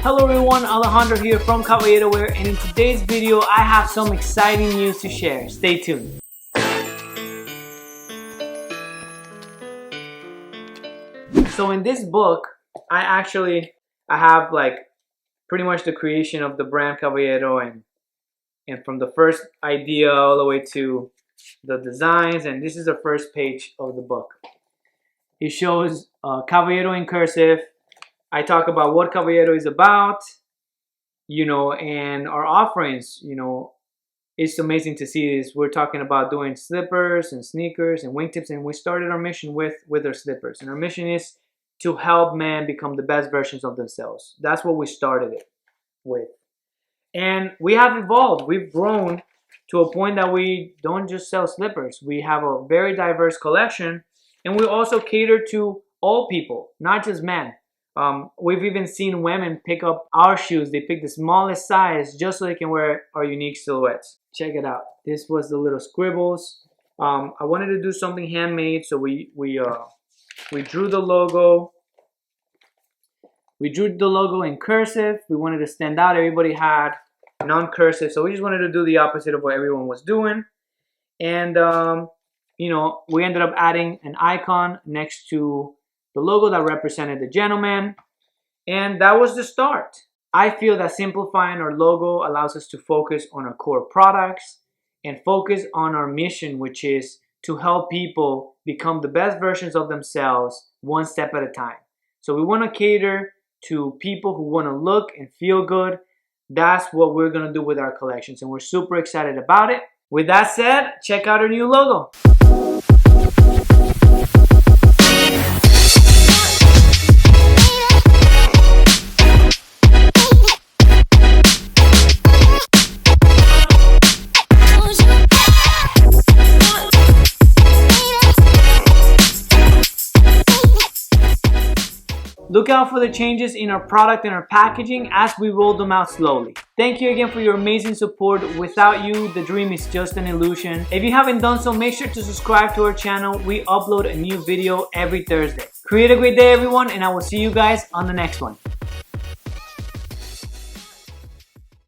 Hello everyone, Alejandro here from Caballero Wear, and in today's video I have some exciting news to share. Stay tuned. So in this book, I have like pretty much the creation of the brand Caballero and from the first idea all the way to the designs, and this is the first page of the book. It shows Caballero in cursive. I talk about what Caballero is about, and our offerings. It's amazing to see this. We're talking about doing slippers and sneakers and wingtips, and we started our mission with our slippers. And our mission is to help men become the best versions of themselves. That's what we started it with. And we have evolved. We've grown to a point that we don't just sell slippers. We have a very diverse collection, and we also cater to all people, not just men. We've even seen women pick up our shoes. They pick the smallest size just so they can wear our unique silhouettes. Check it out. This was the little scribbles. I wanted to do something handmade, so we drew the logo. We drew the logo in cursive. We wanted to stand out. Everybody had non-cursive, so we just wanted to do the opposite of what everyone was doing. And we ended up adding an icon next to the logo that represented the gentleman, and that was the start. I feel that simplifying our logo allows us to focus on our core products and focus on our mission, which is to help people become the best versions of themselves one step at a time. So we want to cater to people who want to look and feel good. That's what we're going to do with our collections, and we're super excited about it. With that said, check out our new logo. Look out for the changes in our product and our packaging as we roll them out slowly. Thank you again for your amazing support. Without you, the dream is just an illusion. If you haven't done so, make sure to subscribe to our channel. We upload a new video every Thursday. Create a great day, everyone, and I will see you guys on the next one.